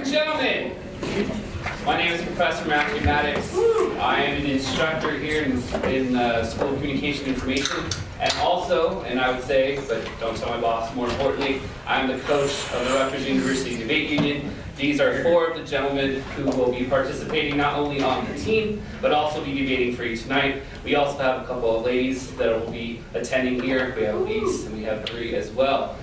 and gentlemen, my name is Professor Matthew Maddox. I am an instructor here in School of Communication Information, and also, and I would say, but don't tell my boss, more importantly, I'm the coach of the Rutgers University Debate Union. These are 4 of the gentlemen who will be participating not only on the team, but also be debating for you tonight. We also have a couple of ladies that will be attending here. We have Elise and we have Bree as well.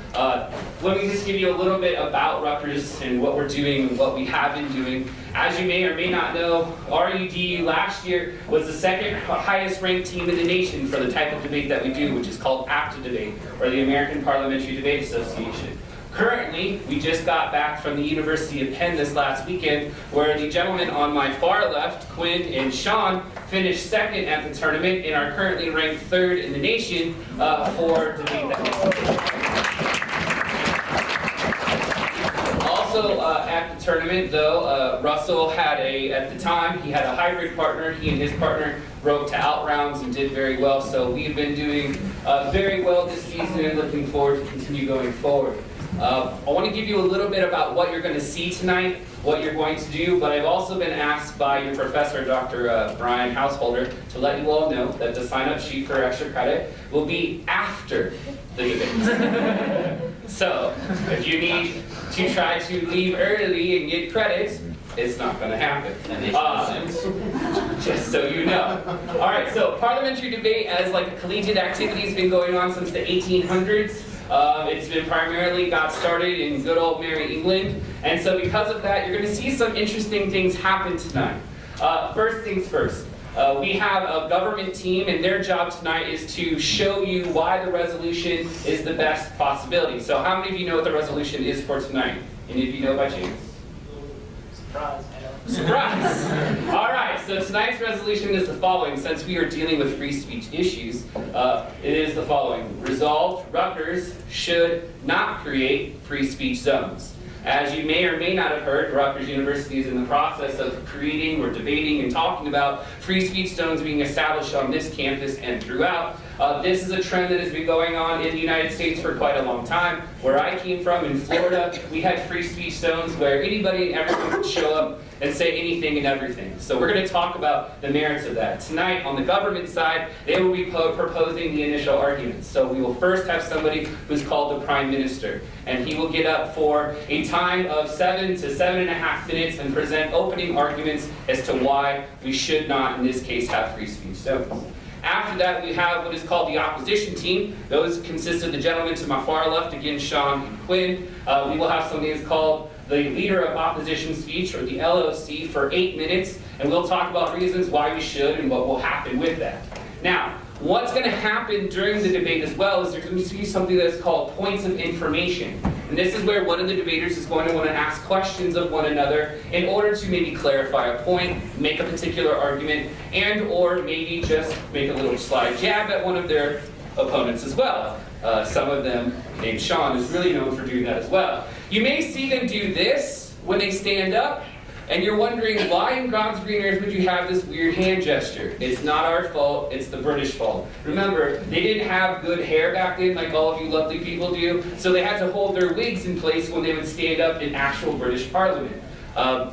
Let me just give you a little bit about Rutgers and what we're doing and what we have been doing. As you may or may not know, RUDU last year was the 2nd highest ranked team in the nation for the type of debate that we do, which is called APTA Debate, or the American Parliamentary Debate Association. Currently, we just got back from the University of Penn this last weekend, where the gentlemen on my far left, Quinn and Sean, finished 2nd at the tournament and are currently ranked 3rd in the nation for debate that. Also at the tournament, though, Russell had at the time, he had a hybrid partner. He and his partner broke to out rounds and did very well. So we've been doing very well this season and looking forward to continue going forward. I want to give you a little bit about what you're going to see tonight, what you're going to do, but I've also been asked by your professor, Dr. Brian Householder, to let you all know that the sign-up sheet for extra credit will be after the debate. So, if you need to try to leave early and get credits, it's not going to happen. Just so you know. All right, so parliamentary debate as like a collegiate activity has been going on since the 1800s. It's been primarily got started in good old Merry England, and so because of that, you're going to see some interesting things happen tonight. First things first, we have a government team, and their job tonight is to show you why the resolution is the best possibility. So how many of you know what the resolution is for tonight? Any of you know by chance? Surprise. Surprise! All right, so tonight's resolution is the following. Since we are dealing with free speech issues, it is the following. Resolved, Rutgers should not create free speech zones. As you may or may not have heard, Rutgers University is in the process of creating or debating and talking about free speech zones being established on this campus and throughout. This is a trend that has been going on in the United States for quite a long time. Where I came from, in Florida, we had free speech zones where anybody and everyone could show up and say anything and everything. So we're going to talk about the merits of that. Tonight, on the government side, they will be proposing the initial arguments. So we will first have somebody who's called the Prime Minister, and he will get up for a time of 7 to 7.5 minutes and present opening arguments as to why we should not, in this case, have free speech zones. After that, we have what is called the opposition team. Those consist of the gentlemen to my far left, again, Sean and Quinn. We will have something that's called the Leader of Opposition Speech, or the LOC, for 8 minutes, and we'll talk about reasons why we should and what will happen with that. Now, what's going to happen during the debate as well is there's going to be something that's called points of information. And this is where one of the debaters is going to want to ask questions of one another in order to maybe clarify a point, make a particular argument, and or maybe just make a little sly jab at one of their opponents as well. Some of them, named Sean, is really known for doing that as well. You may see them do this when they stand up, and you're wondering, why in God's green earth would you have this weird hand gesture? It's not our fault, it's the British fault. Remember, they didn't have good hair back then like all of you lovely people do, so they had to hold their wigs in place when they would stand up in actual British Parliament.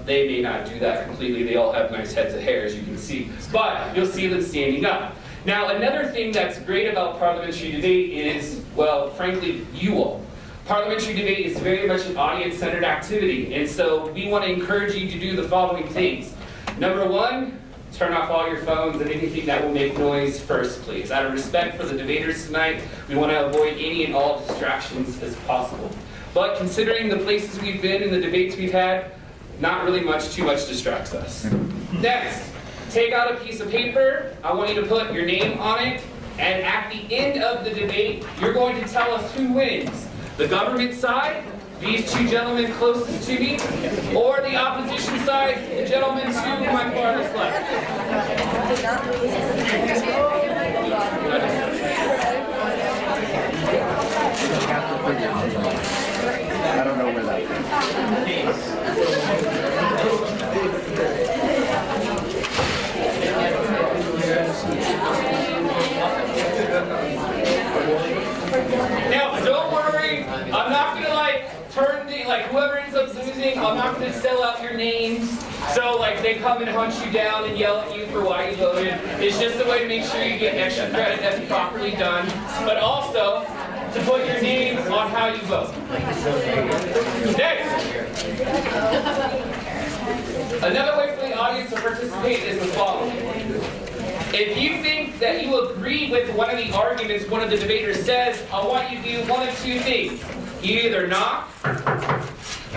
They may not do that completely, they all have nice heads of hair, as you can see, but you'll see them standing up. Now, another thing that's great about parliamentary debate is, well, frankly, you all. Parliamentary debate is very much an audience-centered activity, and so we want to encourage you to do the following things. Number 1, turn off all your phones and anything that will make noise first, please. Out of respect for the debaters tonight, we want to avoid any and all distractions as possible. But considering the places we've been and the debates we've had, not really too much distracts us. Next, take out a piece of paper. I want you to put your name on it, and at the end of the debate, you're going to tell us who wins. The government side, these 2 gentlemen closest to me, or the opposition side, the gentlemen to my farthest left. I don't know where that Now, don't worry, I'm not going to turn the, whoever ends up losing listening, I'm not going to spell out your names. So like they come and hunt you down and yell at you for why you voted. It's just a way to make sure you get extra credit that's properly done. But also to put your name on how you vote. Next. Another way for the audience to participate is the following. If you think that you agree with one of the arguments one of the debaters says, I want you to do one of two things. You either knock,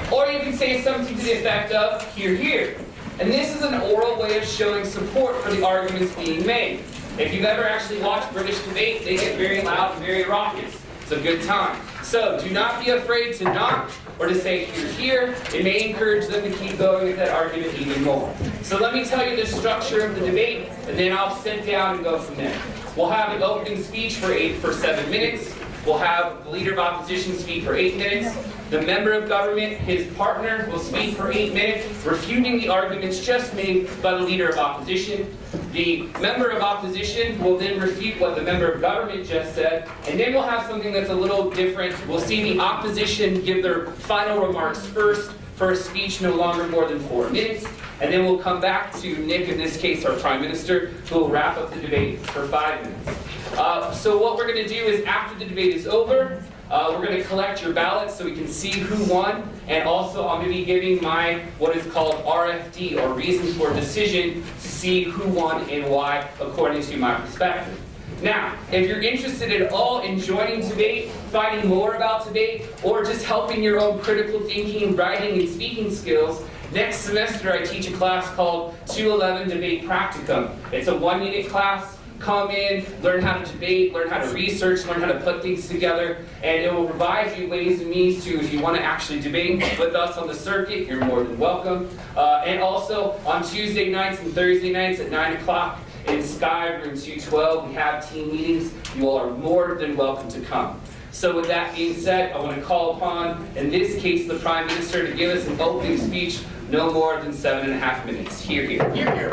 or you can say something to the effect of, hear, hear. And this is an oral way of showing support for the arguments being made. If you've ever actually watched British debate, they get very loud and very raucous. It's a good time. So do not be afraid to knock or to say hear, hear. It may encourage them to keep going with that argument even more. So let me tell you the structure of the debate, and then I'll sit down and go from there. We'll have an opening speech for 7 minutes. We'll have the Leader of Opposition speak for 8 minutes. The Member of Government, his partner, will speak for 8 minutes, refuting the arguments just made by the Leader of Opposition. The Member of Opposition will then refute what the Member of Government just said, and then we'll have something that's a little different. We'll see the opposition give their final remarks first for a speech no longer more than 4 minutes, and then we'll come back to Nick, in this case our Prime Minister, who will wrap up the debate for 5 minutes. So what we're going to do is, after the debate is over, we're going to collect your ballots so we can see who won, and also I'm going to be giving my what is called RFD, or reason for decision, to see who won and why according to my perspective. Now, if you're interested at all in joining debate, finding more about debate, or just helping your own critical thinking, writing, and speaking skills, next semester I teach a class called 211 Debate Practicum. It's a 1-unit class. Come in, learn how to debate, learn how to research, learn how to put things together, and it will provide you ways and means to, if you want to actually debate with us on the circuit, you're more than welcome. And also on Tuesday nights and Thursday nights at 9 o'clock in Sky Room 212, we have team meetings. You all are more than welcome to come. So with that being said, I want to call upon, in this case, the Prime Minister to give us an opening speech no more than 7.5 minutes. Hear, hear. Hear, hear.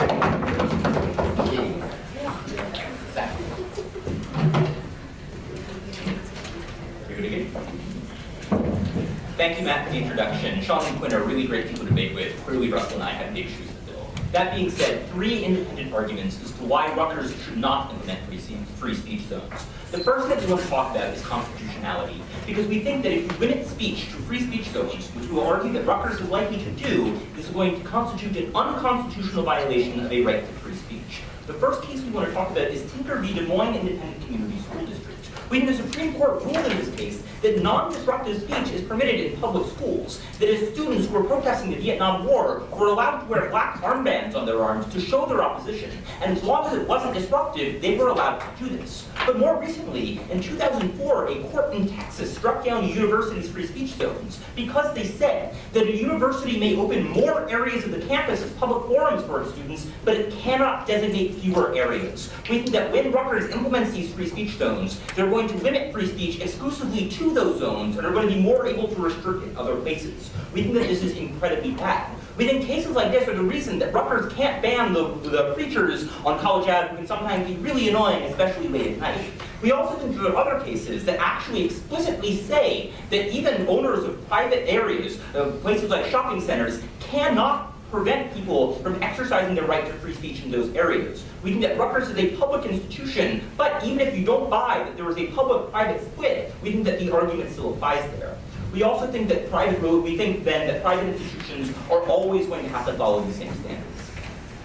Thank you, Matt, for the introduction. Sean and Quinn are really great people to debate with. Clearly, Russell and I have big shoes to fill. That being said, 3 independent arguments as to why Rutgers should not implement free speech zones. The first that we want to talk about is constitutionality, because we think that if you limit speech to free speech zones, which we will argue that Rutgers is likely to do, this is going to constitute an unconstitutional violation of a right to free speech. The first case we want to talk about is Tinker v. Des Moines Independent Community School District. We think the Supreme Court ruled in this case that non-disruptive speech is permitted in public schools, that if students who were protesting the Vietnam War were allowed to wear black armbands on their arms to show their opposition, and as long as it wasn't disruptive, they were allowed to do this. But more recently, in 2004, a court in Texas struck down a university's free speech zones because they said that a university may open more areas of the campus as public forums for its students, but it cannot designate fewer areas. We think that when Rutgers implements these free speech zones, they're going to limit free speech exclusively to those zones and are going to be more able to restrict it other places. We think that this is incredibly bad. We think cases like this are the reason that Rutgers can't ban the preachers on College Ave who can sometimes be really annoying, especially late at night. We also think there are other cases that actually explicitly say that even owners of private areas, places like shopping centers, cannot prevent people from exercising their right to free speech in those areas. We think that Rutgers is a public institution, but even if you don't buy that there is a public-private split, we think that the argument still applies there. We also think that private institutions are always going to have to follow the same standards.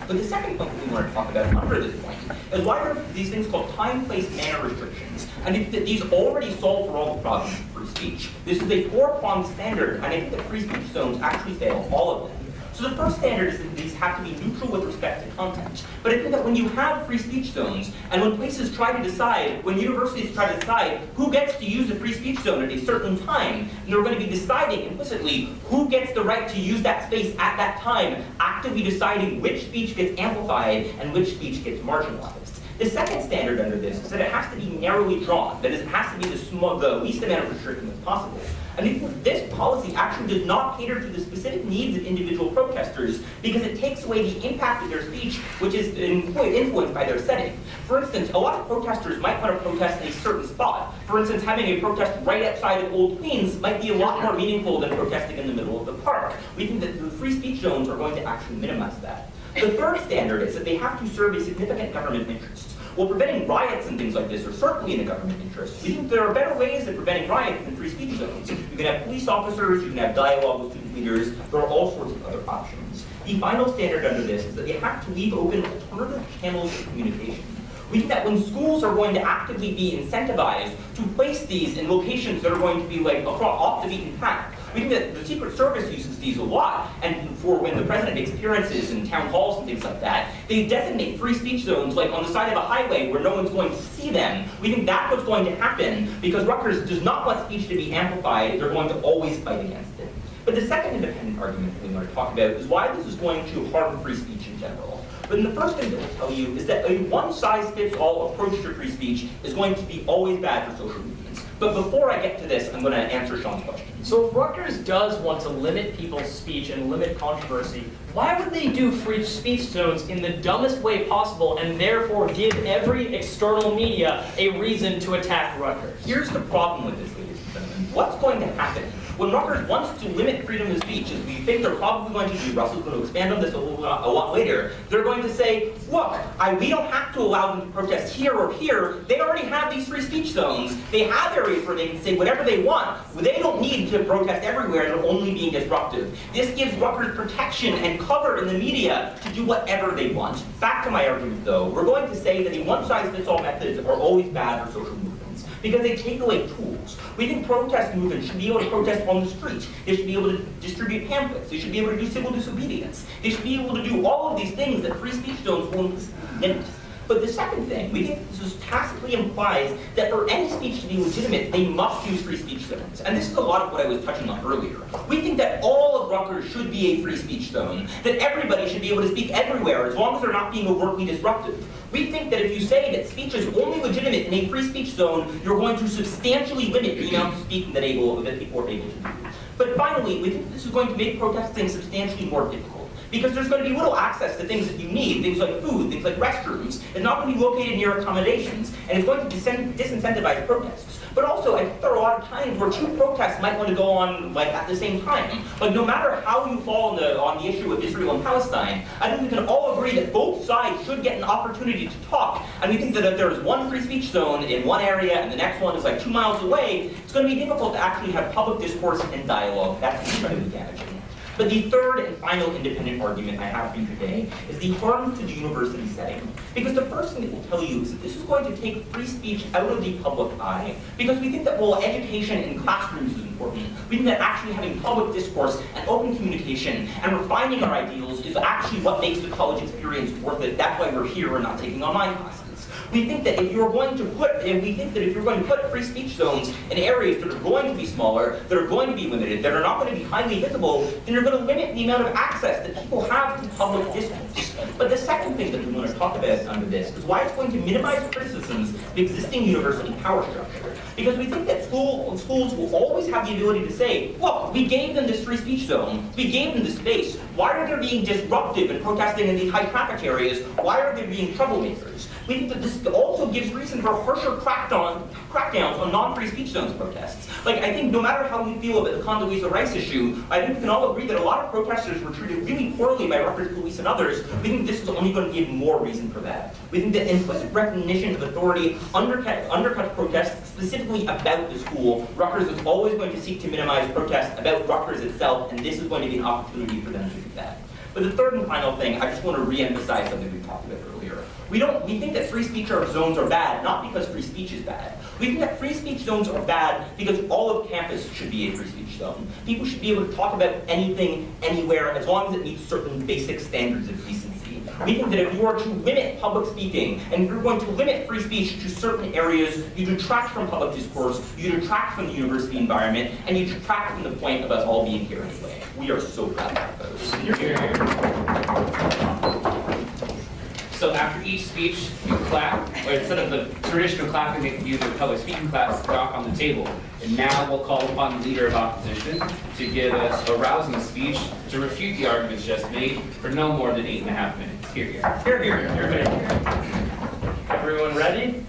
But the second point that we want to talk about under this point is why there are these things called time, place, manner restrictions. And I think that these already solve for all the problems of free speech. This is a 4-pronged standard, and I think that free speech zones actually fail all of them. So the first standard is that these have to be neutral with respect to content. But I think that when you have free speech zones, and when places try to decide, when universities try to decide who gets to use a free speech zone at a certain time, they're going to be deciding implicitly who gets the right to use that space at that time, actively deciding which speech gets amplified and which speech gets marginalized. The second standard under this is that it has to be narrowly drawn. That is, it has to be the least amount of restriction as possible. And we think this policy actually does not cater to the specific needs of individual protesters because it takes away the impact of their speech, which is influenced by their setting. For instance, a lot of protesters might want to protest in a certain spot. For instance, having a protest right outside of Old Queens might be a lot more meaningful than protesting in the middle of the park. We think that the free speech zones are going to actually minimize that. The third standard is that they have to serve a significant government interest. Well, preventing riots and things like this are certainly in the government interest. We think there are better ways of preventing riots than free speech zones. You can have police officers, you can have dialogue with student leaders, there are all sorts of other options. The final standard under this is that they have to leave open alternative channels of communication. We think that when schools are going to actively be incentivized to place these in locations that are going to be like off the beaten path, we think that the Secret Service uses these a lot, and for when the president makes appearances in town halls and things like that, they designate free speech zones like on the side of a highway where no one's going to see them. We think that's what's going to happen because Rutgers does not want speech to be amplified. They're going to always fight against it. But the second independent argument that we want to talk about is why this is going to harm free speech in general. But the first thing that we'll tell you is that a one-size-fits-all approach to free speech is going to be always bad for social movements. But before I get to this, I'm going to answer Sean's question. So if Rutgers does want to limit people's speech and limit controversy, why would they do free speech zones in the dumbest way possible and therefore give every external media a reason to attack Rutgers? Here's the problem with this, ladies and gentlemen. What's going to happen? When Rutgers wants to limit freedom of speech, as we think they're probably going to do, Russell's going to expand on this a lot later, they're going to say, look, we don't have to allow them to protest here or here. They already have these free speech zones. They have areas where they can say whatever they want. They don't need to protest everywhere. They're only being disruptive. This gives Rutgers protection and cover in the media to do whatever they want. Back to my argument, though. We're going to say that the one-size-fits-all methods are always bad for social movements because they take away tools. We think protest movements should be able to protest on the street. They should be able to distribute pamphlets. They should be able to do civil disobedience. They should be able to do all of these things that free speech zones won't limit. But the second thing, we think this tacitly implies that for any speech to be legitimate, they must use free speech zones. And this is a lot of what I was touching on earlier. We think that all of Rutgers should be a free speech zone, that everybody should be able to speak everywhere as long as they're not being overtly disruptive. We think that if you say that speech is only legitimate in a free speech zone, you're going to substantially limit the amount of speaking that people are able to do. But finally, we think this is going to make protesting substantially more difficult. Because there's going to be little access to things that you need, things like food, things like restrooms. It's not going to be located near accommodations, and it's going to disincentivize protests. But also, I think there are a lot of times where two protests might want to go on at the same time. Like no matter how you fall on the issue of Israel and Palestine, I think we can all agree that both sides should get an opportunity to talk. And we think that if there's one free speech zone in one area and the next one is like 2 miles away, it's going to be difficult to actually have public discourse and dialogue. That's incredibly damaging. But the third and final independent argument I have for you today is the harm to the university setting. Because the first thing that we'll tell you is that this is going to take free speech out of the public eye. Because we think that while education in classrooms is important, we think that actually having public discourse and open communication and refining our ideals is actually what makes the college experience worth it. That's why we're here and not taking online classes. We think that if you're going to put free speech zones in areas that are going to be smaller, that are going to be limited, that are not going to be highly visible, then you're going to limit the amount of access that people have to public discourse. But the second thing that we want to talk about under this is why it's going to minimize criticisms of existing university power structure. Because we think that schools will always have the ability to say, look, we gave them this free speech zone, we gave them this space, why are they being disruptive and protesting in these high traffic areas, why are they being troublemakers? We think that this also gives reason for harsher crackdowns on non-free speech zones protests. Like, I think no matter how we feel about the Condoleezza Rice issue, I think we can all agree that a lot of protesters were treated really poorly by Rutgers police and others. We think this is only going to give more reason for that. We think that implicit recognition of authority undercuts protests specifically about the school. Rutgers is always going to seek to minimize protests about Rutgers itself, and this is going to be an opportunity for them to do that. But the third and final thing, I just want to re-emphasize something we talked about earlier. We think that free speech zones are bad, not because free speech is bad. We think that free speech zones are bad because all of campus should be a free speech zone. People should be able to talk about anything, anywhere, as long as it meets certain basic standards of decency. We think that if you are to limit public speaking, and if you're going to limit free speech to certain areas, you detract from public discourse, you detract from the university environment, and you detract from the point of us all being here anyway. We are so proud of those. So after each speech, you clap, or instead of the traditional clapping that you do, the public speaking claps, rock on the table. And now we'll call upon the leader of opposition to give us a rousing speech to refute the arguments just made for no more than 8.5 minutes. Here, here. Here, here, here, here. Everyone ready?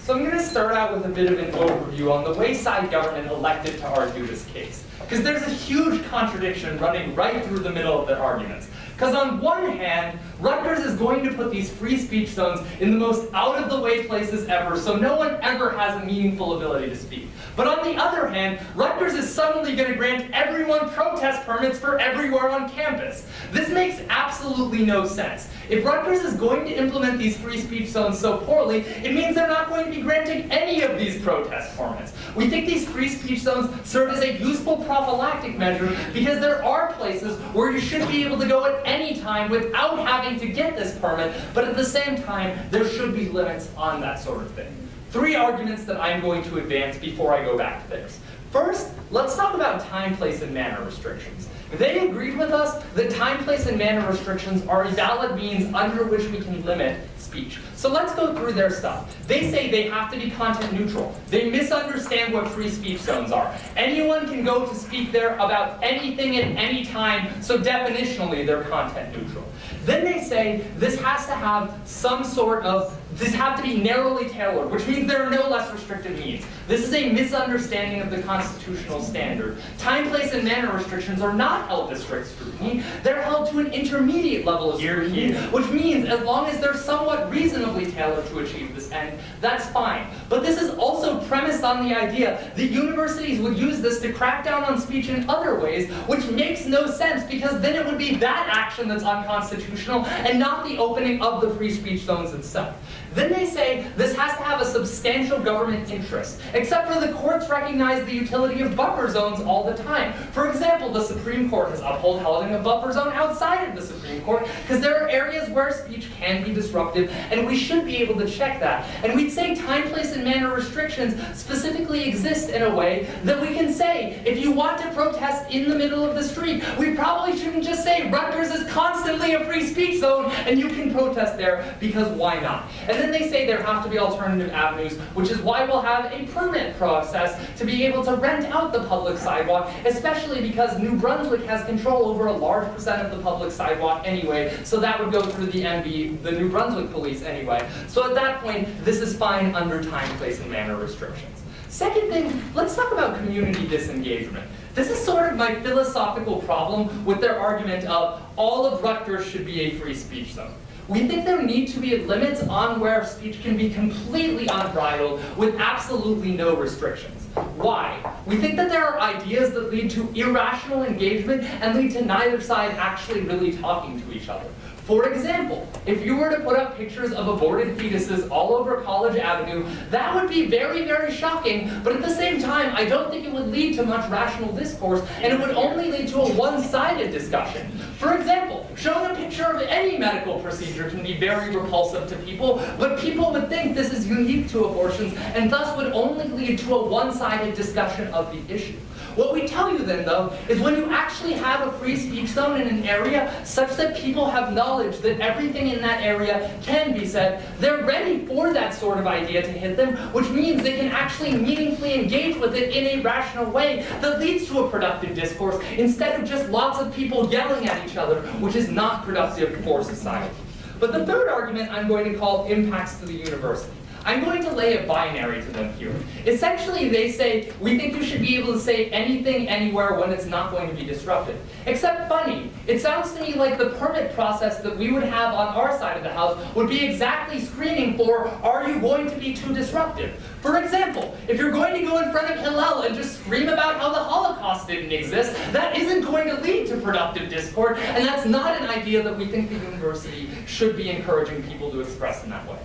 So I'm going to start out with a bit of an overview on the way side government elected to argue this case. Because there's a huge contradiction running right through the middle of their arguments. Because on one hand, Rutgers is going to put these free speech zones in the most out-of-the-way places ever, so no one ever has a meaningful ability to speak. But on the other hand, Rutgers is suddenly going to grant everyone protest permits for everywhere on campus. This makes absolutely no sense. If Rutgers is going to implement these free speech zones so poorly, it means they're not going to be granting any of these protest permits. We think these free speech zones serve as a useful prophylactic measure because there are places where you should be able to go at any time without having to get this permit, but at the same time, there should be limits on that sort of thing. 3 arguments that I'm going to advance before I go back to theirs. First, let's talk about time, place, and manner restrictions. They agreed with us that time, place, and manner restrictions are a valid means under which we can limit speech. So let's go through their stuff. They say they have to be content neutral. They misunderstand what free speech zones are. Anyone can go to speak there about anything at any time, so definitionally they're content neutral. Then they say this has to have some sort of, this have to be narrowly tailored, which means there are no less restrictive means. This is a misunderstanding of the constitutional standard. Time, place, and manner restrictions are not held to strict scrutiny. They're held to an intermediate level of scrutiny, which means as long as they're somewhat reasonably tailored to achieve this end, that's fine. But this is also premised on the idea that universities would use this to crack down on speech in other ways, which makes no sense because then it would be that action that's unconstitutional and not the opening of the free speech zones itself. Then they say this has to have a substantial government interest, except for the courts recognize the utility of buffer zones all the time. For example, the Supreme Court has upheld holding a buffer zone outside of the Supreme Court because there are areas where speech can be disruptive, and we should be able to check that. And we'd say time, place, and manner restrictions specifically exist in a way that we can say, if you want to protest in the middle of the street, we probably shouldn't just say Rutgers is constantly a free speech zone and you can protest there, because why not? And then they say there have to be alternative avenues, which is why we'll have a permit process to be able to rent out the public sidewalk, especially because New Brunswick has control over a large percent of the public sidewalk anyway, so that would go through the NB, the New Brunswick police anyway. So at that point, this is fine under time, place, and manner restrictions. Second thing, let's talk about community disengagement. This is sort of my philosophical problem with their argument of all of Rutgers should be a free speech zone. We think there need to be limits on where speech can be completely unbridled with absolutely no restrictions. Why? We think that there are ideas that lead to irrational engagement and lead to neither side actually really talking to each other. For example, if you were to put up pictures of aborted fetuses all over College Avenue, that would be very, very shocking, but at the same time, I don't think it would lead to much rational discourse, and it would only lead to a one-sided discussion. For example, showing a picture of any medical procedure can be very repulsive to people, but people would think this is unique to abortions, and thus would only lead to a one-sided discussion of the issue. What we tell you then, though, is when you actually have a free speech zone in an area such that people have knowledge that everything in that area can be said, they're ready for that sort of idea to hit them, which means they can actually meaningfully engage with it in a rational way that leads to a productive discourse instead of just lots of people yelling at each other, which is not productive for society. But the third argument I'm going to call impacts to the university. I'm going to lay a binary to them here. Essentially, they say, we think you should be able to say anything, anywhere, when it's not going to be disruptive. Except funny, it sounds to me like the permit process that we would have on our side of the house would be exactly screening for, are you going to be too disruptive? For example, if you're going to go in front of Hillel and just scream about how the Holocaust didn't exist, that isn't going to lead to productive discourse, and that's not an idea that we think the university should be encouraging people to express in that way.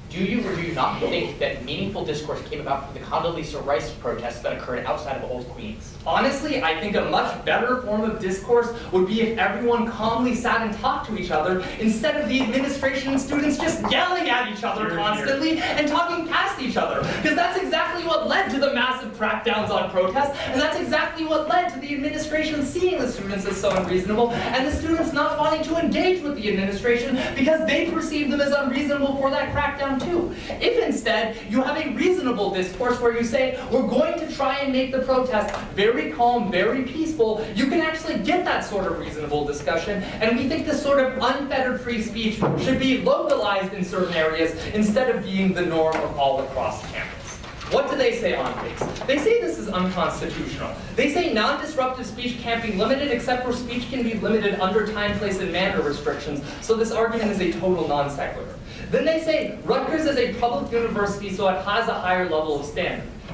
Do you or do you not think that meaningful discourse came about from the Condoleezza Rice protests that occurred outside of Old Queens? Honestly, I think a much better form of discourse would be if everyone calmly sat and talked to each other instead of the administration and students just yelling at each other constantly and talking past each other. Because that's exactly what led to the massive crackdowns on protests, and that's exactly what led to the administration seeing the students as so unreasonable, and the students not wanting to engage with the administration because they perceive them as unreasonable for that crackdown too. If instead you have a reasonable discourse where you say, we're going to try and make the protest very calm, very peaceful, you can actually get that sort of reasonable discussion, and we think this sort of unfettered free speech should be localized in certain areas instead of being the norm of all across campus. What do they say on this? They say this is unconstitutional. They say non-disruptive speech can't be limited except for speech can be limited under time, place, and manner restrictions, so this argument is a total non sequitur. Then they say Rutgers is a public university, so it has a higher level of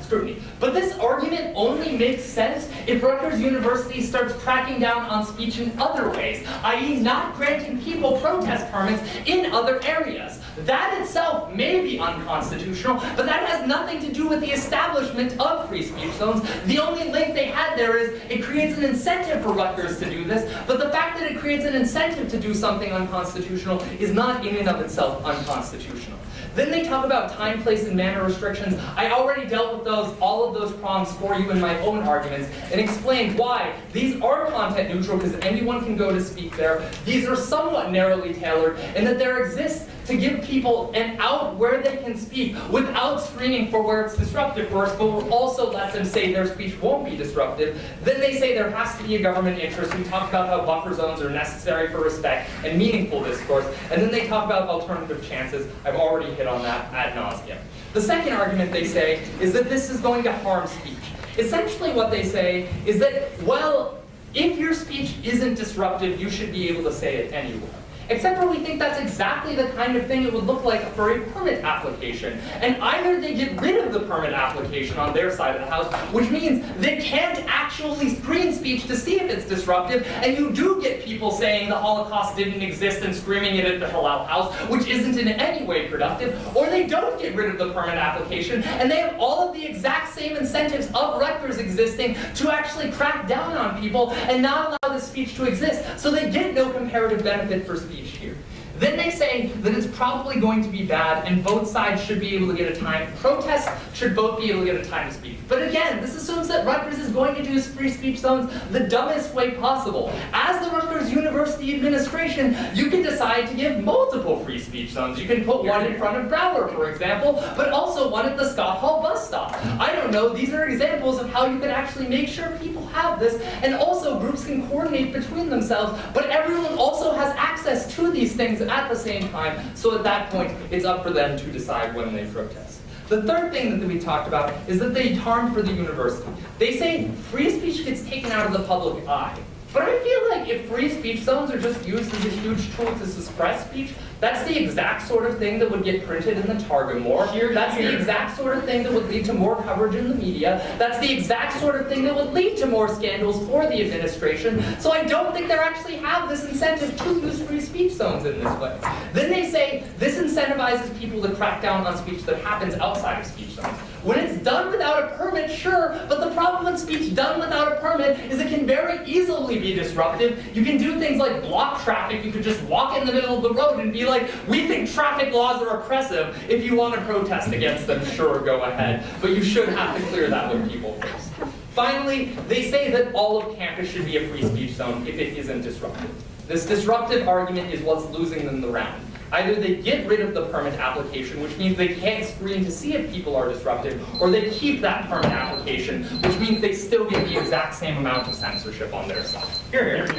scrutiny. But this argument only makes sense if Rutgers University starts cracking down on speech in other ways, i.e. not granting people protest permits in other areas. That itself may be unconstitutional, but that has nothing to do with the establishment of free speech zones. The only link they had there is it creates an incentive for Rutgers to do this, but the fact that it creates an incentive to do something unconstitutional is not in and of itself unconstitutional. Then they talk about time, place, and manner restrictions. I already dealt with all of those prongs for you in my own arguments and explained why these are content neutral because anyone can go to speak there. These are somewhat narrowly tailored and that there exists to give people an out where they can speak without screening for where it's disruptive first, but will also let them say their speech won't be disruptive. Then they say there has to be a government interest. We talk about how buffer zones are necessary for respect and meaningful discourse. And then they talk about alternative chances. I've already hit on that ad nauseum. The second argument they say is that this is going to harm speech. Essentially what they say is that, well, if your speech isn't disruptive, you should be able to say it anywhere. Except for we think that's exactly the kind of thing it would look like for a permit application. And either they get rid of the permit application on their side of the house, which means they can't actually screen speech to see if it's disruptive, and you do get people saying the Holocaust didn't exist and screaming it at the Hillel House, which isn't in any way productive, or they don't get rid of the permit application, and they have all of the exact same incentives of Rutgers existing to actually crack down on people and not allow the speech to exist, so they get no comparative benefit for speech here. Then they say that it's probably going to be bad and both sides should be able to get a time. Protests should both be able to get a time to speak. But again, this assumes that Rutgers is going to do free speech zones the dumbest way possible. As the Rutgers University administration, you can decide to give multiple free speech zones. You can put one in front of Broward, for example, but also one at the Scott Hall bus stop. I don't know, these are examples of how you can actually make sure people have this, and also groups can coordinate between themselves, but everyone also has access to these things at the same time, so at that point, it's up for them to decide when they protest. The third thing that we talked about is that they harm for the university. They say free speech gets taken out of the public eye. But I feel like if free speech zones are just used as a huge tool to suppress speech, that's the exact sort of thing that would get printed in the Targumore. That's the exact sort of thing that would lead to more coverage in the media. That's the exact sort of thing that would lead to more scandals for the administration. So I don't think they actually have this incentive to use free speech zones in this way. Then they say this incentivizes people to crack down on speech that happens outside of speech zones. When it's done without a permit, sure, but the problem with speech done without a permit is it can very easily be disruptive. You can do things like block traffic. You could just walk in the middle of the road and be like, we think traffic laws are oppressive. If you want to protest against them, sure, go ahead. But you should have to clear that with people first. Finally, they say that all of campus should be a free speech zone if it isn't disruptive. This disruptive argument is what's losing them the round. Either they get rid of the permit application, which means they can't screen to see if people are disruptive, or they keep that permit application, which means they still get the exact same amount of censorship on their side. Here. Sir,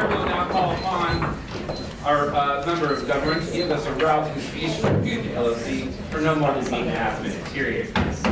will now call upon our member of government to give us a route to speech to refute the LOC for no more than 8.5 minutes. Here he is, please.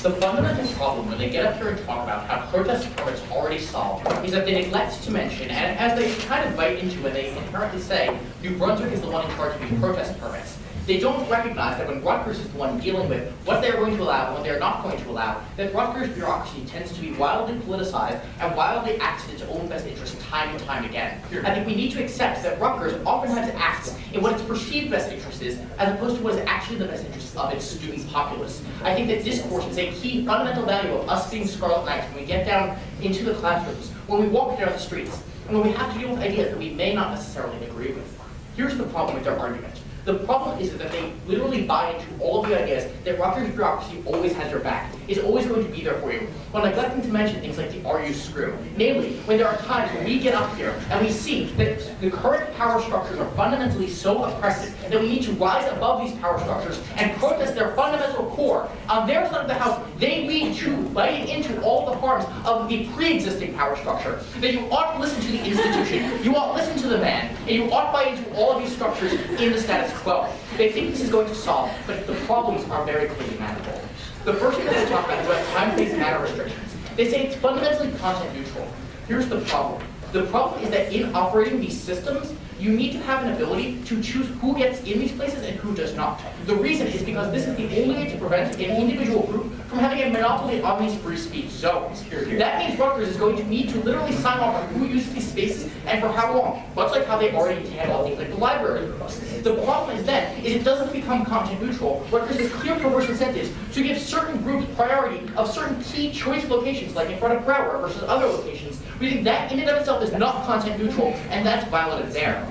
The fundamental problem when they get up here and talk about how protest permits already solved is that they neglect to mention, and as they kind of bite into when they inherently say New Brunswick is the one in charge of these protest permits, They don't recognize that when Rutgers is the one dealing with what they're going to allow and what they're not going to allow, that Rutgers bureaucracy tends to be wildly politicized and wildly acts in its own best interest time and time again. I think we need to accept that Rutgers oftentimes acts in what its perceived best interest is, as opposed to what is actually the best interest of its student populace. I think that discourse is a key fundamental value of us being Scarlet Knights when we get down into the classrooms, when we walk down the streets, and when we have to deal with ideas that we may not necessarily agree with. Here's the problem with their argument. The problem is that they literally buy into all of the ideas that Rutgers bureaucracy always has your back, is always going to be there for you, while neglecting to mention things like the "are you screw?" Namely, when there are times when we get up here and we see that the current power structures are fundamentally so oppressive that we need to rise above these power structures and protest their fundamental core. On their side of the house, they lead to biting into all the harms of the pre-existing power structure. That you ought to listen to the institution, you ought to listen to the man, and you ought to buy into all of these structures in the status quo. They think this is going to solve, but the problems are very clearly manageable. The first thing that they talk about is about time-based matter restrictions. They say it's fundamentally content neutral. Here's the problem. The problem is that in operating these systems, you need to have an ability to choose who gets in these places and who does not. The reason is because this is the only way to prevent an individual group from having a monopoly on these free speech zones. That means Rutgers is going to need to literally sign off on who uses these spaces and for how long, much like how they already handle things like the library. The problem is then, is it doesn't become content neutral. Rutgers has clear perverse incentives to give certain groups priority of certain key choice locations, like in front of Broward versus other locations. We think that in and of itself is not content neutral, and that's violated there.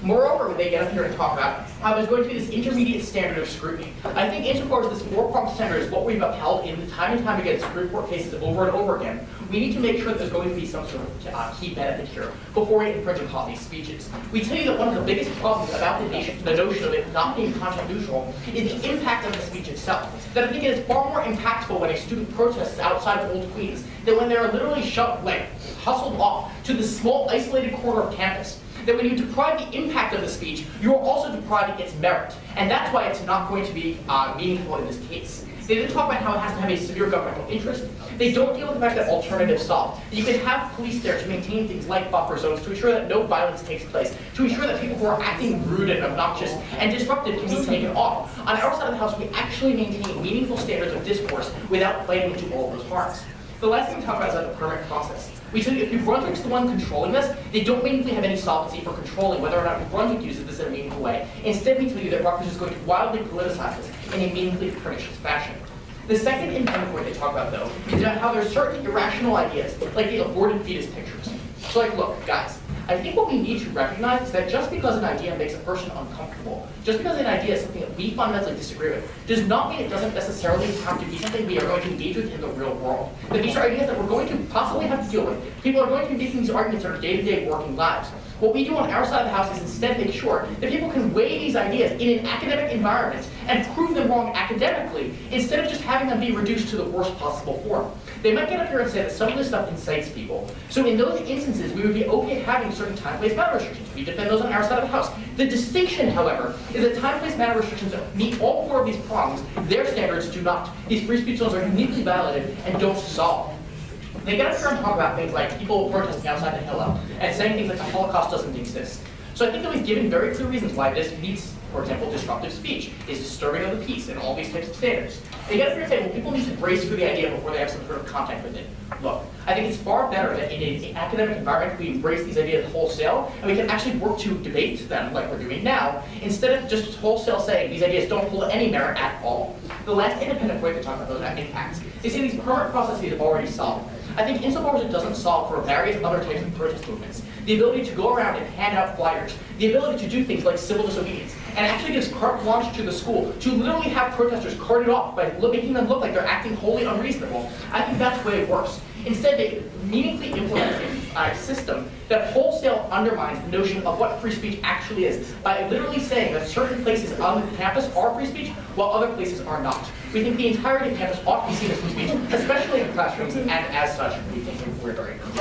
Moreover, when they get up here and talk about how there's going to be this intermediate standard of scrutiny, I think insofar as this four-pronged standard is what we've upheld in the time and time again Supreme Court cases over and over again, we need to make sure that there's going to be some sort of key benefit here before we infringe upon these speeches. We tell you that one of the biggest problems about the notion of it not being content neutral is the impact of the speech itself. That I think it is far more impactful when a student protests outside of Old Queens than when they're literally hustled off to this small isolated corner of campus. That when you deprive the impact of the speech, you are also depriving its merit. And that's why it's not going to be meaningful in this case. They didn't talk about how it has to have a severe governmental interest. They don't deal with the fact that alternatives solve. You can have police there to maintain things like buffer zones, to ensure that no violence takes place, to ensure that people who are acting rude and obnoxious and disruptive can be taken off. On our side of the house, we actually maintain meaningful standards of discourse without fighting into all of those harms. The last thing to talk about is about the permit process. We said if New Brunswick's the one controlling this, they don't meaningfully have any solvency for controlling whether or not New Brunswick uses this in a meaningful way. Instead, we tell you that Rutgers is going to wildly politicize this in a meaningfully pernicious fashion. The second independent point they talk about, though, is about how there's certain irrational ideas, like the aborted fetus pictures. So, look, guys, I think what we need to recognize is that just because an idea makes a person uncomfortable, just because an idea is something that we fundamentally disagree with, does not mean it doesn't necessarily have to be something we are going to engage with in the real world. That these are ideas that we're going to possibly have to deal with. People are going to be making these arguments in their day-to-day working lives. What we do on our side of the house is instead make sure that people can weigh these ideas in an academic environment and prove them wrong academically, instead of just having them be reduced to the worst possible form. They might get up here and say that some of this stuff incites people. So in those instances, we would be okay having certain time-place matter restrictions. We defend those on our side of the house. The distinction, however, is that time-place matter restrictions meet all four of these prongs. Their standards do not. These free speech zones are uniquely violated and don't solve. They get up here and talk about things like people protesting outside the Hillel and saying things like the Holocaust doesn't exist. So I think that we've given very clear reasons why this meets, for example, disruptive speech, is disturbing of the peace, and all these types of standards. They get up here and say, well, people need to brace for the idea before they have some sort of contact with it. Look, I think it's far better that in an academic environment we embrace these ideas wholesale, and we can actually work to debate them like we're doing now, instead of just wholesale saying these ideas don't hold any merit at all. The last independent point to talk about those impacts is say these permanent processes have already solved. I think insofar as it doesn't solve for various other types of protest movements, the ability to go around and hand out flyers, the ability to do things like civil disobedience, and actually gives carte blanche to the school to literally have protesters carted off by making them look like they're acting wholly unreasonable, I think that's way worse. Instead, they meaningfully implement a system that wholesale undermines the notion of what free speech actually is by literally saying that certain places on the campus are free speech while other places are not. We think the entirety of campus ought to be seen as free speech, especially in classrooms, and as such, we think we're very good.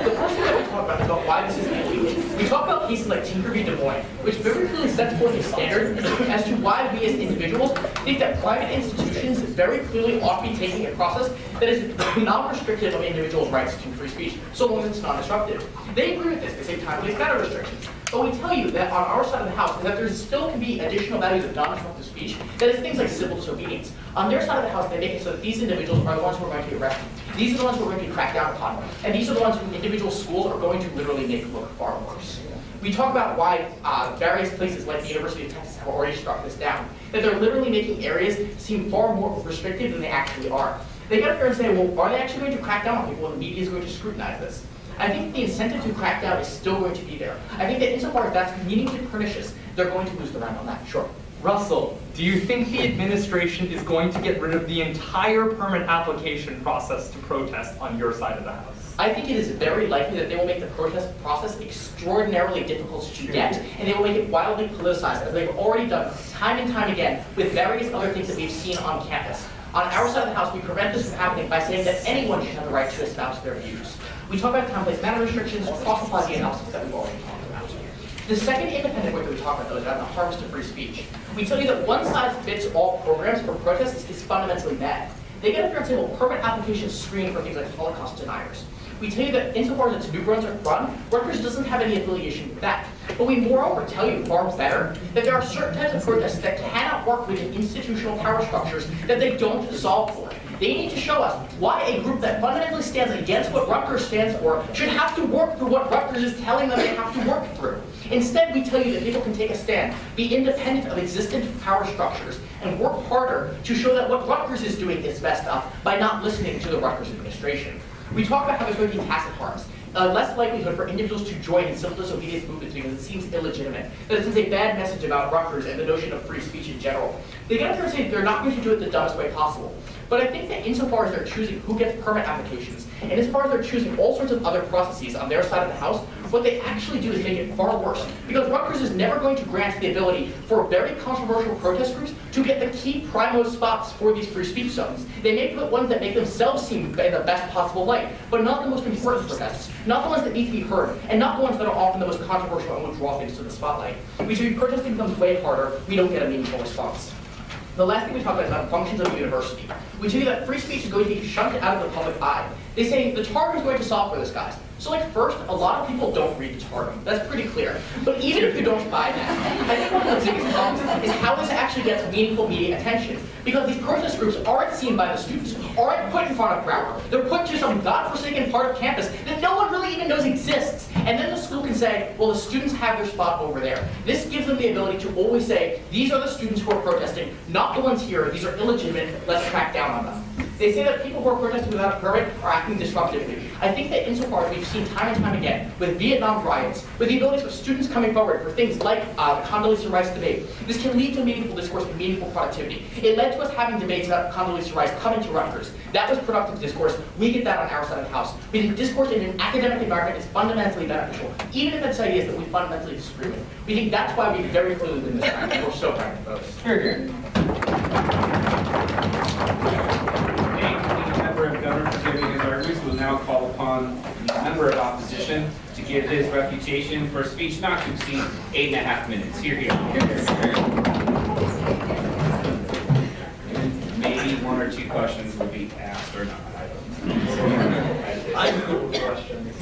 The first thing that we talk about is about why this is illegal. We talk about cases like Tinker v. Des Moines, which very clearly sets forth a standard as to why we as individuals think that private institutions very clearly ought to be taking a process that is non-restrictive of individuals' rights to free speech, so long as it's non-disruptive. They agree with this. They say time-based matter restrictions. But we tell you that on our side of the house is that there still can be additional values of non-disruptive speech, that is things like civil disobedience. On their side of the house, they make it so that these individuals are the ones who are going to be arrested. These are the ones who are going to be cracked down upon. And these are the ones who individual schools are going to literally make look far worse. We talk about why various places like the University of Texas have already struck this down, that they're literally making areas seem far more restrictive than they actually are. They get up here and say, well, are they actually going to crack down on people when the media is going to scrutinize this? I think the incentive to crack down is still going to be there. I think that insofar as that's meaningfully pernicious, they're going to lose the round on that, sure. Russell, do you think the administration is going to get rid of the entire permit application process to protest on your side of the house? I think it is very likely that they will make the protest process extraordinarily difficult to get, and they will make it wildly politicized, as they've already done time and time again with various other things that we've seen on campus. On our side of the house, we prevent this from happening by saying that anyone should have the right to espouse their views. We talk about time-place manner restrictions, cross-apply the analysis that we've already talked about. The second independent way that we talk about those is about the harms to free speech. We tell you that one-size-fits-all programs for protests is fundamentally bad. They get up here and say, well, permit applications screen for things like Holocaust deniers. We tell you that insofar as it's New Brunswick run, Rutgers doesn't have any affiliation with that. But we moreover tell you far better that there are certain types of protests that cannot work within institutional power structures that they don't solve for. They need to show us why a group that fundamentally stands against what Rutgers stands for should have to work through what Rutgers is telling them they have to work through. Instead, we tell you that people can take a stand, be independent of existent power structures, and work harder to show that what Rutgers is doing is messed up by not listening to the Rutgers administration. We talk about how there's going to be tacit harms. Less likelihood for individuals to join in civil disobedience movements because it seems illegitimate. That it sends a bad message about Rutgers and the notion of free speech in general. They get up there and say they're not going to do it the dumbest way possible. But I think that insofar as they're choosing who gets permit applications, and as far as they're choosing all sorts of other processes on their side of the house, what they actually do is make it far worse. Because Rutgers is never going to grant the ability for very controversial protest groups to get the key primo spots for these free speech zones. They may put ones that make themselves seem in the best possible light, but not the most important protests, not the ones that need to be heard, and not the ones that are often the most controversial and will draw things to the spotlight. We should be protesting becomes way harder, we don't get a meaningful response. The last thing we talk about is about functions of the university. We tell you that free speech is going to be shunted out of the public eye. They say the charter is going to solve for this, guys. So first, a lot of people don't read the charter. That's pretty clear. But even if you don't buy that, I think one of the biggest problems is how this actually gets meaningful media attention. Because these protest groups aren't seen by the students, aren't put in front of Broward. They're put to some godforsaken part of campus that no one really even knows exists. And then the school can say, well, the students have their spot over there. This gives them the ability to always say, these are the students who are protesting, not the ones here. These are illegitimate. Let's crack down on them. They say that people who are protesting without a permit are acting disruptively. I think that insofar as we've seen time and time again with Vietnam riots, with the abilities of students coming forward for things like the Condoleezza Rice debate, this can lead to meaningful discourse and meaningful productivity. It led to us having debates about Condoleezza Rice coming to Rutgers. That was productive discourse. We get that on our side of the house. We think discourse in an academic environment is fundamentally beneficial, even if it's ideas that we fundamentally disagree with. We think that's why we very clearly win this round, and we're so proud of those. Here, here. The member of government for giving his arguments will now call upon the member of opposition to give his refutation for a speech not to exceed 8.5 minutes. Here. Maybe one or two questions will be asked or not. I don't know. I have a couple questions.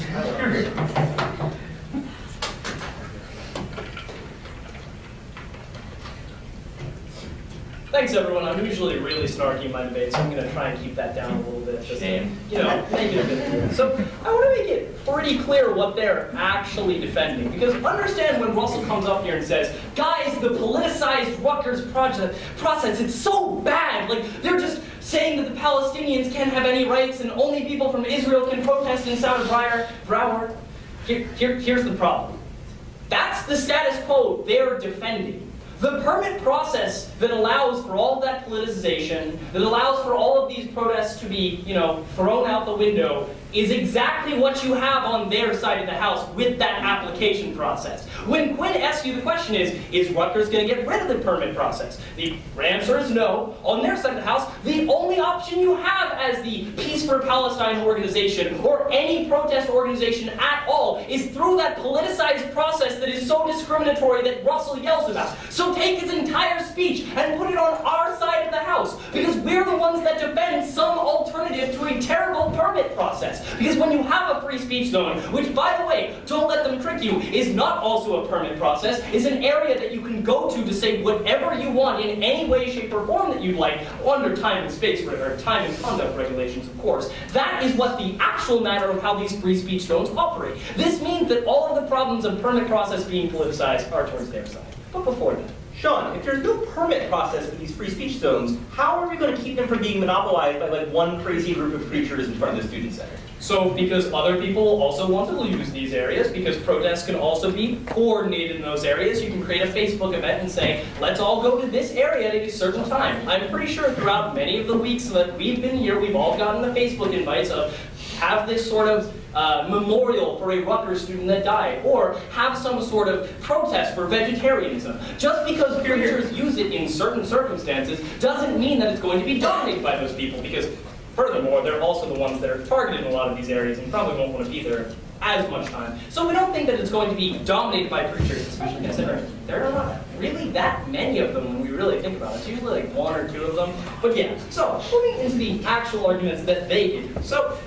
Thanks, everyone. I'm usually really snarky in my debates, so I'm going to try and keep that down a little bit. Just to, make it a bit clearer. So I want to make it pretty clear what they're actually defending. Because understand when Russell comes up here and says, guys, the politicized Rutgers process, it's so bad. They're just saying that the Palestinians can't have any rights and only people from Israel can protest inside of Broward. Here's the problem. That's the status quo they're defending. The permit process that allows for all of that politicization, that allows for all of these protests to be, thrown out the window, is exactly what you have on their side of the house with that application process. When Quinn asks you the question is Rutgers going to get rid of the permit process? The answer is no. On their side of the house, the only option you have as the Peace for Palestine organization or any protest organization at all is through that politicized process that is so discriminatory that Russell yells about. So take his entire speech and put it on our side of the house, because we're the ones ones that defend some alternative to a terrible permit process. Because when you have a free speech zone, which by the way, don't let them trick you, is not also a permit process, is an area that you can go to say whatever you want in any way, shape, or form that you'd like, under time and space, or time and conduct regulations, of course. That is what the actual matter of how these free speech zones operate. This means that all of the problems of permit process being politicized are towards their side. But before that, Sean, if there's no permit process for these free speech zones, how are we going to keep them from being monopolized by like one crazy group of creatures in front of the student center? so because other people also want to use these areas, because protests can also be coordinated in those areas, you can create a Facebook event and say, let's all go to this area at a certain time. I'm pretty sure throughout many of the weeks that we've been here, we've all gotten the Facebook invites of have this sort of memorial for a Rutgers student that died, or have some sort of protest for vegetarianism. Just because preachers use it in certain circumstances doesn't mean that it's going to be dominated by those people, because furthermore, they're also the ones that are targeted in a lot of these areas and probably won't want to be there as much time. So we don't think that it's going to be dominated by preachers, especially considering there are not really that many of them when we really think about it. It's usually like one or two of them. But yeah, so moving into the actual arguments that they give. So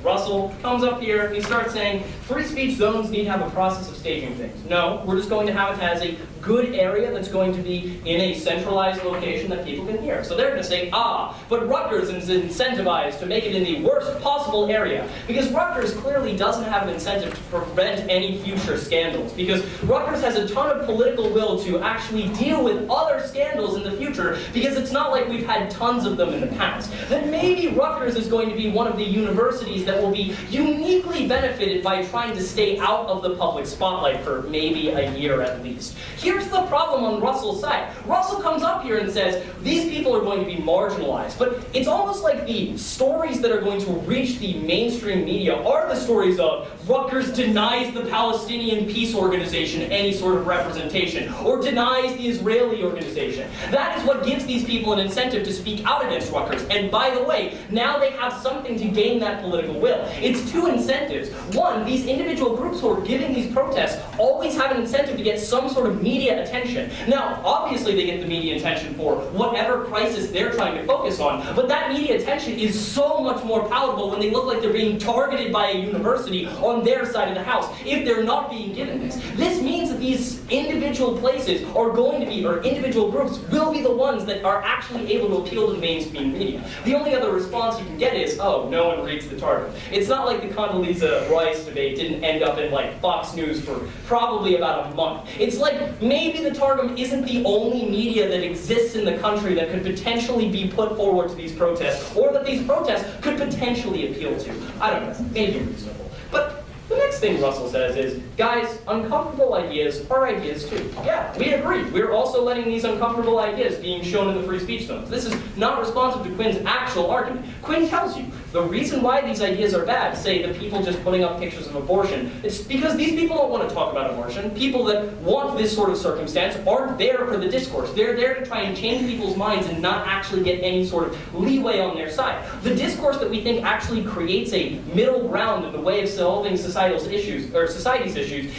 Russell comes up here and he starts saying, free speech zones need to have a process of staging things. No, we're just going to have it as a good area that's going to be in a centralized location that people can hear. So they're going to say, but Rutgers is incentivized to make it in the worst possible area. Because Rutgers clearly doesn't have an incentive to prevent any future scandals. Because Rutgers has a ton of political will to actually deal with other scandals in the future, because it's not like we've had tons of them in the past. Then maybe Rutgers is going to be one of the universities that will be uniquely benefited by trying to stay out of the public spotlight for maybe a year at least. Here's the problem on Russell's side. Russell comes up here and says, these people are going to be marginalized, but it's almost like the stories that are going to reach the mainstream media are the stories of Rutgers denies the Palestinian Peace Organization any sort of representation, or denies the Israeli organization. That is what gives these people an incentive to speak out against Rutgers. And by the way, now they have something to gain that political will. It's two incentives. One, these individual groups who are giving these protests always have an incentive to get some sort of media attention. Now, obviously they get the media attention for whatever crisis they're trying to focus on, but that media attention is so much more palatable when they look like they're being targeted by a university on their side of the house, if they're not being given this. This means that these individual places are going to be, or individual groups will be the ones that are actually able to appeal to the mainstream media. The only other response you can get is, oh, no one reads the Targum. It's not like the Condoleezza Rice debate didn't end up in like Fox News for probably about a month. It's like maybe the Targum isn't the only media that exists in the country that could potentially be put forward to these protests, or that these protests could potentially appeal to. I don't know, maybe reasonable. But the next thing Russell says is, guys, uncomfortable ideas are ideas too. Yeah, we agree. We're also letting these uncomfortable ideas being shown in the free speech zones. This is not responsive to Quinn's actual argument. Quinn tells you the reason why these ideas are bad, say the people just putting up pictures of abortion, it's because these people don't want to talk about abortion. People that want this sort of circumstance aren't there for the discourse. They're there to try and change people's minds and not actually get any sort of leeway on their side. The discourse that we think actually creates a middle ground in the way of solving society's issues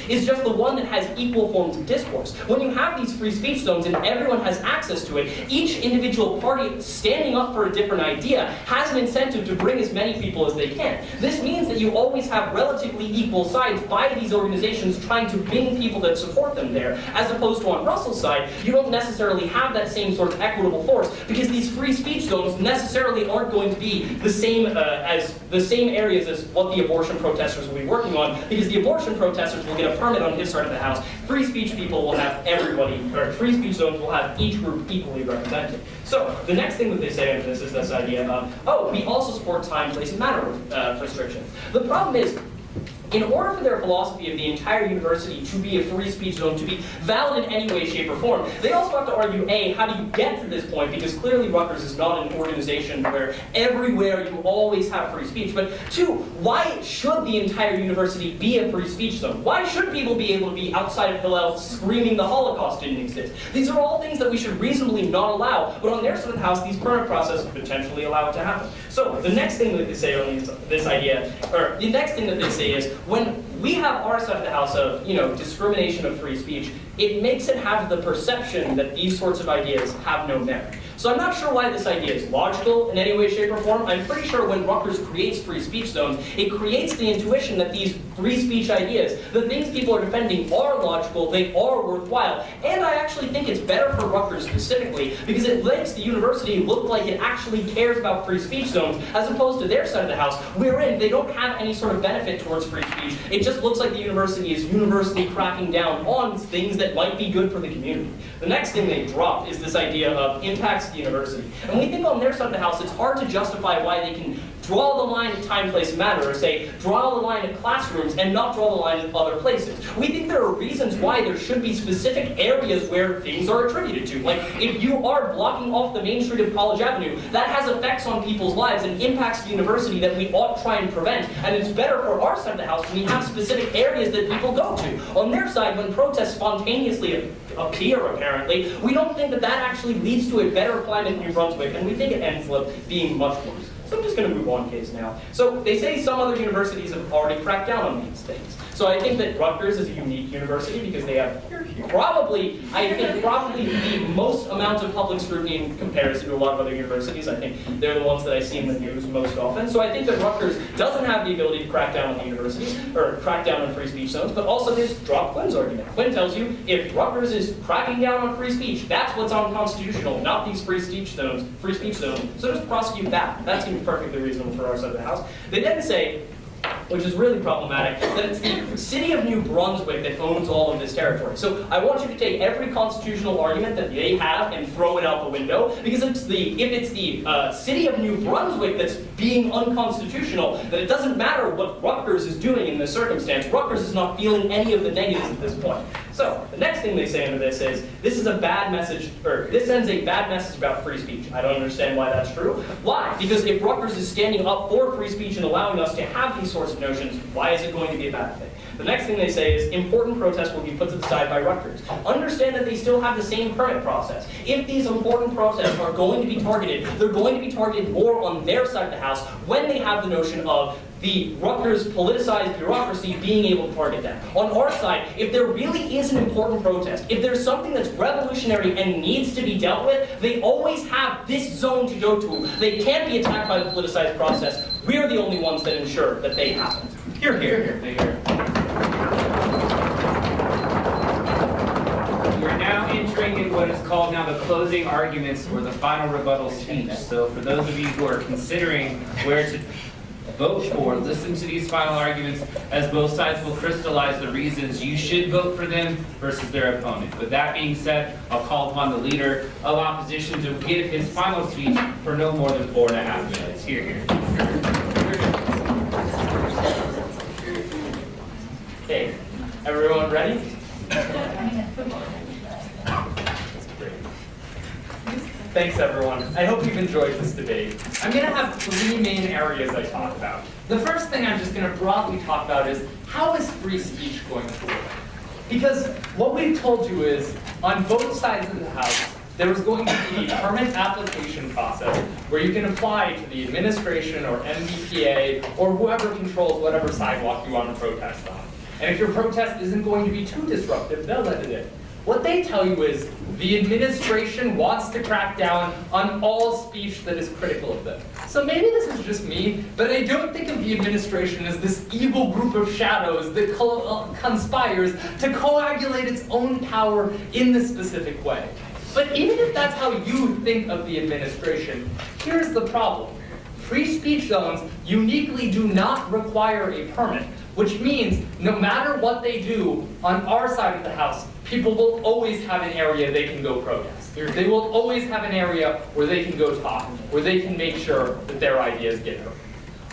is just the one that has equal forms of discourse. When you have these free speech zones and everyone has access to it, each individual party standing up for a different idea has an incentive to bring as many people as they can. This means that you always have relatively equal sides by these organizations trying to bring people that support them there, as opposed to on Russell's side, you don't necessarily have that same sort of equitable force, because these free speech zones necessarily aren't going to be the same areas as what the abortion protesters will be working on, because the abortion protesters will get a permit on his side of the house. Free speech people will have everybody, or free speech zones will have each group equally represented. So the next thing that they say on this is this idea of, we also support time, place, and matter restrictions. The problem is, in order for their philosophy of the entire university to be a free speech zone, to be valid in any way, shape, or form, they also have to argue, A, how do you get to this point? Because clearly Rutgers is not an organization where everywhere you always have free speech. But two, why should the entire university be a free speech zone? Why should people be able to be outside of Hillel screaming the Holocaust didn't exist? These are all things that we should reasonably not allow, but on their side of the house, these permit processes potentially allow it to happen. So the next thing that they say on this idea, or the next thing that they say is, when we have our side of the house of, discrimination of free speech, it makes it have the perception that these sorts of ideas have no merit. So I'm not sure why this idea is logical in any way, shape, or form. I'm pretty sure when Rutgers creates free speech zones, it creates the intuition that these free speech ideas, the things people are defending, are logical, they are worthwhile. And I actually think it's better for Rutgers specifically because it makes the university look like it actually cares about free speech zones as opposed to their side of the house, wherein they don't have any sort of benefit towards free speech. It just looks like the university is universally cracking down on things that might be good for the community. The next thing they dropped is this idea of impacts to the university. And when we think on their side of the house, it's hard to justify why they can draw the line at time, place, and matter, or say, draw the line at classrooms and not draw the line at other places. We think there are reasons why there should be specific areas where things are attributed to. Like, if you are blocking off the main street of College Avenue, that has effects on people's lives and impacts the university that we ought to try and prevent. And it's better for our side of the house when we have specific areas that people go to. On their side, when protests spontaneously appear, apparently, we don't think that that actually leads to a better climate in New Brunswick, and we think it ends up being much worse. So I'm just going to move on case now. So they say some other universities have already cracked down on these things. So I think that Rutgers is a unique university because they have probably the most amount of public scrutiny in comparison to a lot of other universities. I think they're the ones that I see in the news most often. So I think that Rutgers doesn't have the ability to crack down on the universities, or crack down on free speech zones, but also just drop Quinn's argument. Quinn tells you if Rutgers is cracking down on free speech, that's what's unconstitutional, not these free speech zones. So just prosecute that. That seems perfectly reasonable for our side of the house. They then say, which is really problematic, that it's the city of New Brunswick that owns all of this territory. So I want you to take every constitutional argument that they have and throw it out the window, because if it's the city of New Brunswick that's being unconstitutional, then it doesn't matter what Rutgers is doing in this circumstance. Rutgers is not feeling any of the negatives at this point. So the next thing they say under this is, this is a bad message, or this sends a bad message about free speech. I don't understand why that's true. Why? Because if Rutgers is standing up for free speech and allowing us to have these sorts of notions, why is it going to be a bad thing? The next thing they say is important protests will be put to the side by Rutgers. Understand that they still have the same permit process. If these important protests are going to be targeted, they're going to be targeted more on their side of the house when they have the notion of the Rutgers politicized bureaucracy being able to target them. On our side, if there really is an important protest, if there's something that's revolutionary and needs to be dealt with, they always have this zone to go to. They can't be attacked by the politicized process. We're the only ones that ensure that they happen. Here. We're now entering in what is called now the closing arguments or the final rebuttal speech. So for those of you who are considering where to vote for, listen to these final arguments as both sides will crystallize the reasons you should vote for them versus their opponent. With that being said, I'll call upon the leader of opposition to give his final speech for no more than 4.5 minutes. Here. Okay, everyone ready? Thanks, everyone. I hope you've enjoyed this debate. I'm going to have 3 main areas I talk about. The first thing I'm just going to broadly talk about is, how is free speech going to work? Because what we've told you is, on both sides of the house, there is going to be a permit application process where you can apply to the administration or MBPA or whoever controls whatever sidewalk you want to protest on. And if your protest isn't going to be too disruptive, they'll let it in. What they tell you is the administration wants to crack down on all speech that is critical of them. So maybe this is just me, but I don't think of the administration as this evil group of shadows that conspires to coagulate its own power in this specific way. But even if that's how you think of the administration, here's the problem. Free speech zones uniquely do not require a permit, which means no matter what they do on our side of the house, people will always have an area they can go protest. They will always have an area where they can go talk, where they can make sure that their ideas get heard.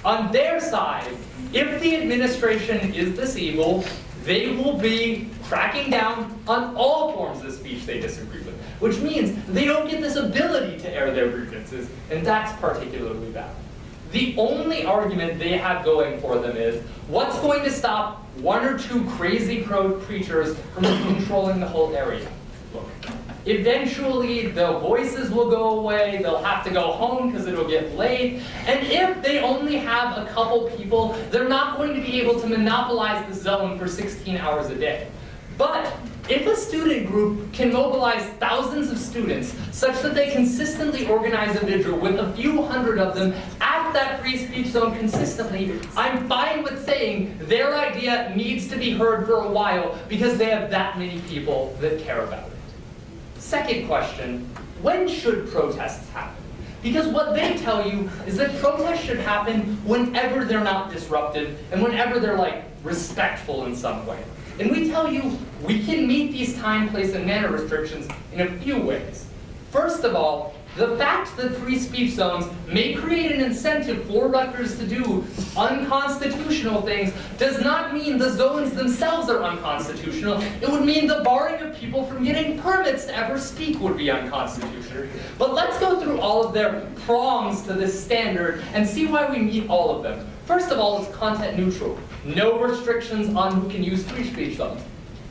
On their side, if the administration is this evil, they will be cracking down on all forms of speech they disagree with, which means they don't get this ability to air their grievances, and that's particularly bad. The only argument they have going for them is, what's going to stop 1 or 2 crazy preachers from controlling the whole area? Look, eventually the voices will go away, they'll have to go home because it'll get late, and if they only have a couple people, they're not going to be able to monopolize the zone for 16 hours a day. But If a student group can mobilize thousands of students such that they consistently organize a vigil with a few hundred of them at that free speech zone consistently, I'm fine with saying their idea needs to be heard for a while because they have that many people that care about it. Second question, when should protests happen? Because what they tell you is that protests should happen whenever they're not disruptive and whenever they're like respectful in some way. And we tell you we can meet these time, place, and manner restrictions in a few ways. First of all, the fact that free speech zones may create an incentive for Rutgers to do unconstitutional things does not mean the zones themselves are unconstitutional. It would mean the barring of people from getting permits to ever speak would be unconstitutional. But let's go through all of their prongs to this standard and see why we meet all of them. First of all, it's content neutral. No restrictions on who can use free speech zones.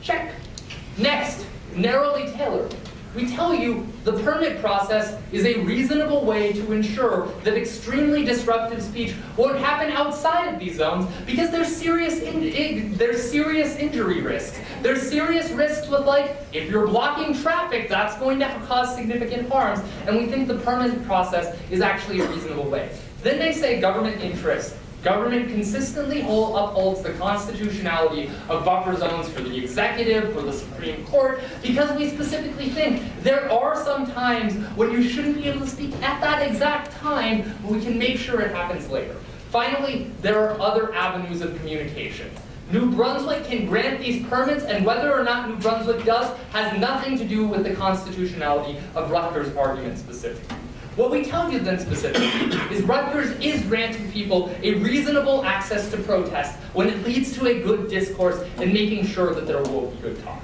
Check. Next, narrowly tailored. We tell you the permit process is a reasonable way to ensure that extremely disruptive speech won't happen outside of these zones because there's serious injury risks. There's serious risks with, like, if you're blocking traffic, that's going to cause significant harms, and we think the permit process is actually a reasonable way. Then they say government interest. Government consistently upholds the constitutionality of buffer zones for the executive, for the Supreme Court, because we specifically think there are some times when you shouldn't be able to speak at that exact time, but we can make sure it happens later. Finally, there are other avenues of communication. New Brunswick can grant these permits, and whether or not New Brunswick does has nothing to do with the constitutionality of Rutgers' argument specifically. What we tell you then specifically is Rutgers is granting people a reasonable access to protest when it leads to a good discourse and making sure that there will be good talk.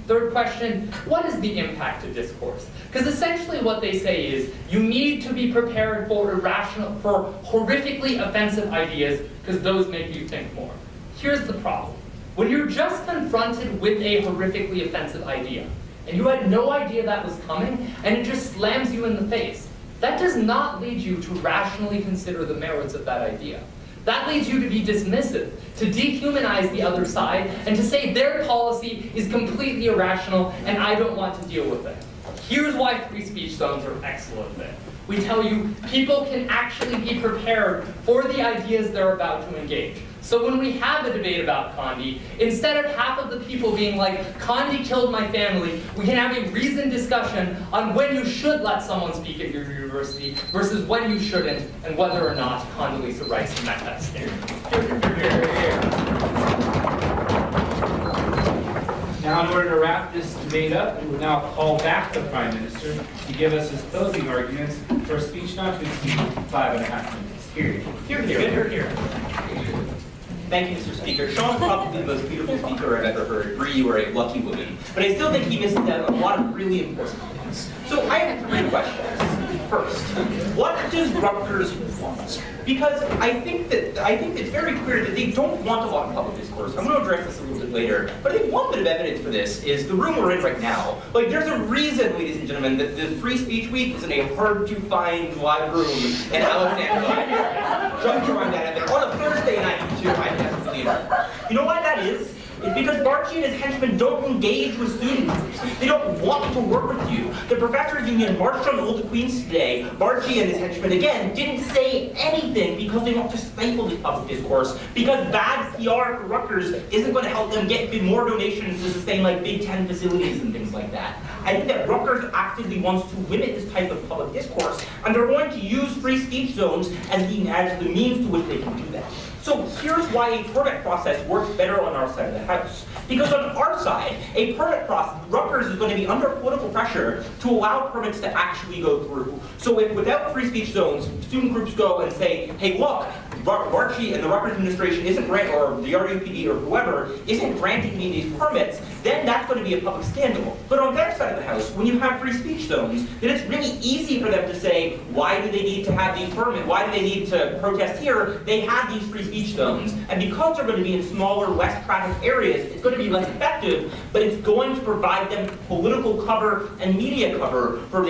Third question, what is the impact of discourse? Because essentially what they say is you need to be prepared for horrifically offensive ideas because those make you think more. Here's the problem. When you're just confronted with a horrifically offensive idea and you had no idea that was coming and it just slams you in the face, that does not lead you to rationally consider the merits of that idea. That leads you to be dismissive, to dehumanize the other side, and to say their policy is completely irrational and I don't want to deal with it. Here's why free speech zones are excellent then. We tell you people can actually be prepared for the ideas they're about to engage. So when we have a debate about Condi, instead of half of the people being like, Condi killed my family, we can have a reasoned discussion on when you should let someone speak at your university versus when you shouldn't, and whether or not Condoleezza Rice met that standard. Now, in order to wrap this debate up, we will now call back the Prime Minister to give us his closing arguments for a speech not to exceed 5.5 minutes. Here. Thank you, Mr. Speaker. Sean is probably the most beautiful speaker I've ever heard. Bree, you are a lucky woman. But I still think he misses out on a lot of really important things. So I have 3 questions. First, what does Rutgers want? Because I think it's very clear that they don't want a lot of public discourse. I'm going to address this a little bit later. But I think one bit of evidence for this is the room we're in right now. Like, there's a reason, ladies and gentlemen, that the Free Speech Week is in a hard-to-find live room in Alexandria. Jump around that event on a Thursday night, too. I think that's believe it. You know why that is? It's because Barchi and his henchmen don't engage with student groups. They don't want to work with you. The professors' union marched on Old Queens today. Barchi and his henchmen, again, didn't say anything because they want to stifle the public discourse. Because bad PR for Rutgers isn't going to help them get more donations to sustain like Big Ten facilities and things like that. I think that Rutgers actively wants to limit this type of public discourse, and they're going to use free speech zones as the means to which they can do that. So here's why a permit process works better on our side of the house. Because on our side, a permit process, Rutgers is going to be under political pressure to allow permits to actually go through. So if without free speech zones, student groups go and say, hey look, Barchi and the Rutgers administration isn't or the RUPD or whoever isn't granting me these permits, then that's going to be a public scandal. But on their side of the house, when you have free speech zones, then it's really easy for them to say, why do they need to have these permits? Why do they need to protest here? They have these free speech zones. And because they're going to be in smaller, less trafficked areas, it's going to be less effective, but it's going to provide them political cover and media cover for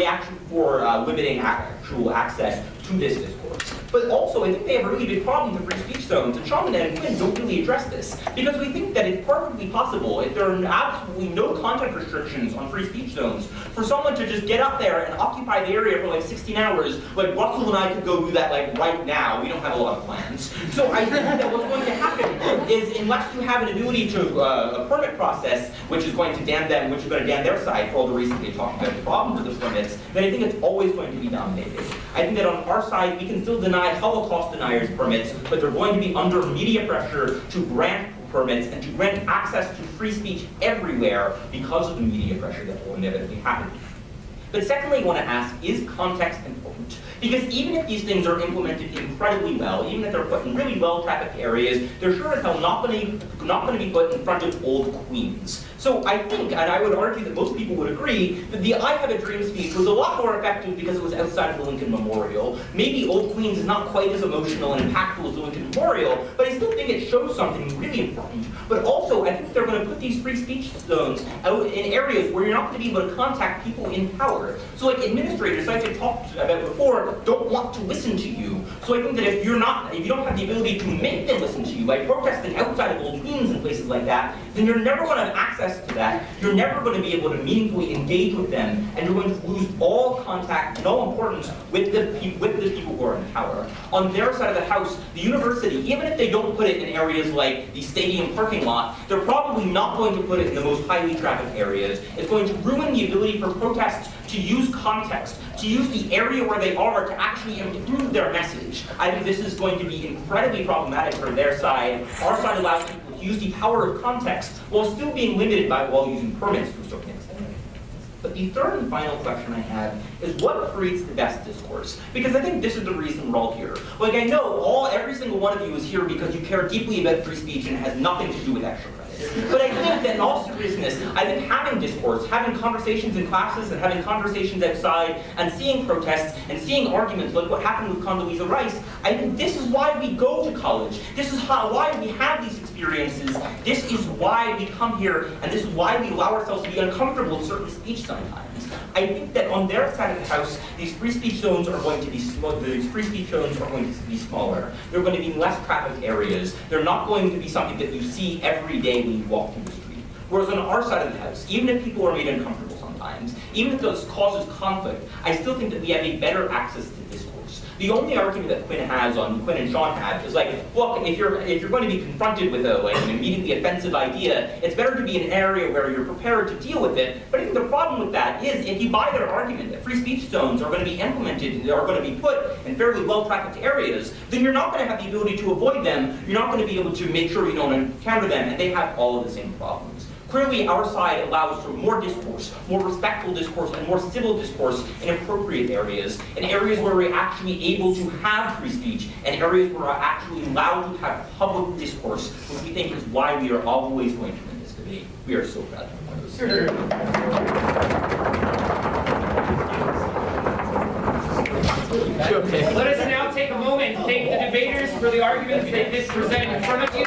limiting actual access to this discourse. But also, I think they have a really big problem with free speech zones, and Sean and Quinn don't really address this, because we think that it's perfectly possible, if there are absolutely no content restrictions on free speech zones, for someone to just get up there and occupy the area for like 16 hours, like Russell and I could go do that like right now. We don't have a lot of plans. So I think that what's going to happen is, unless you have an ability to a permit process, which is going to damn them, which is going to damn their side for all the reasons they talked about the problems with the permits, then I think it's always going to be dominated. I think that on our side, we can still deny Holocaust deniers permits, but they're going to be under media pressure to grant permits and to grant access to free speech everywhere because of the media pressure that will inevitably happen. But secondly, I want to ask, is context important? Because even if these things are implemented incredibly well, even if they're put in really well-trafficked areas, they're sure as hell not going to be put in front of old queens. So I think, and I would argue that most people would agree, that the I Have a Dream speech was a lot more effective because it was outside of the Lincoln Memorial. Maybe Old Queens is not quite as emotional and impactful as the Lincoln Memorial, but I still think it shows something really important. But also, I think they're going to put these free speech zones out in areas where you're not going to be able to contact people in power. So like administrators, like I talked about before, don't want to listen to you. So I think that if you don't have the ability to make them listen to you by protesting outside of Old Queens and places like that, then you're never going to have access to that. You're never going to be able to meaningfully engage with them, and you're going to lose all contact and all importance with the people who are in power. On their side of the house, the university, even if they don't put it in areas like the stadium parking lot, they're probably not going to put it in the most highly trafficked areas. It's going to ruin the ability for protests to use context, to use the area where they are to actually improve their message. I think this is going to be incredibly problematic for their side. Our side allows people to use the power of context while still being limited by while using permits to a certain extent. But the third and final question I have is what creates the best discourse? Because I think this is the reason we're all here. Like I know every single one of you is here because you care deeply about free speech and it has nothing to do with extra credit. But I think that in all seriousness, I think having discourse, having conversations in classes and having conversations outside and seeing protests and seeing arguments like what happened with Condoleezza Rice, I think this is why we go to college. This is why we have these experiences. This is why we come here, and this is why we allow ourselves to be uncomfortable with certain speech sometimes. I think that on their side of the house, these free speech zones are going to be smaller. They're going to be less trafficked areas. They're not going to be something that you see every day when you walk through the street. Whereas on our side of the house, even if people are made uncomfortable sometimes, even if this causes conflict, I still think that we have a better access to discourse. The only argument that Quinn and Sean have is like, look, if you're going to be confronted with an immediately offensive idea, it's better to be in an area where you're prepared to deal with it. But I think the problem with that is if you buy their argument that free speech zones are going to be implemented and are going to be put in fairly well-trafficked areas, then you're not going to have the ability to avoid them. You're not going to be able to make sure you don't encounter them, and they have all of the same problems. Clearly, our side allows for more discourse, more respectful discourse, and more civil discourse in appropriate areas, in areas where we're actually able to have free speech, and areas where we're actually allowed to have public discourse, which we think is why we are always going to win this debate. We are so proud to be one of those. Let us now take a moment and thank the debaters for the arguments they've presented in front of you.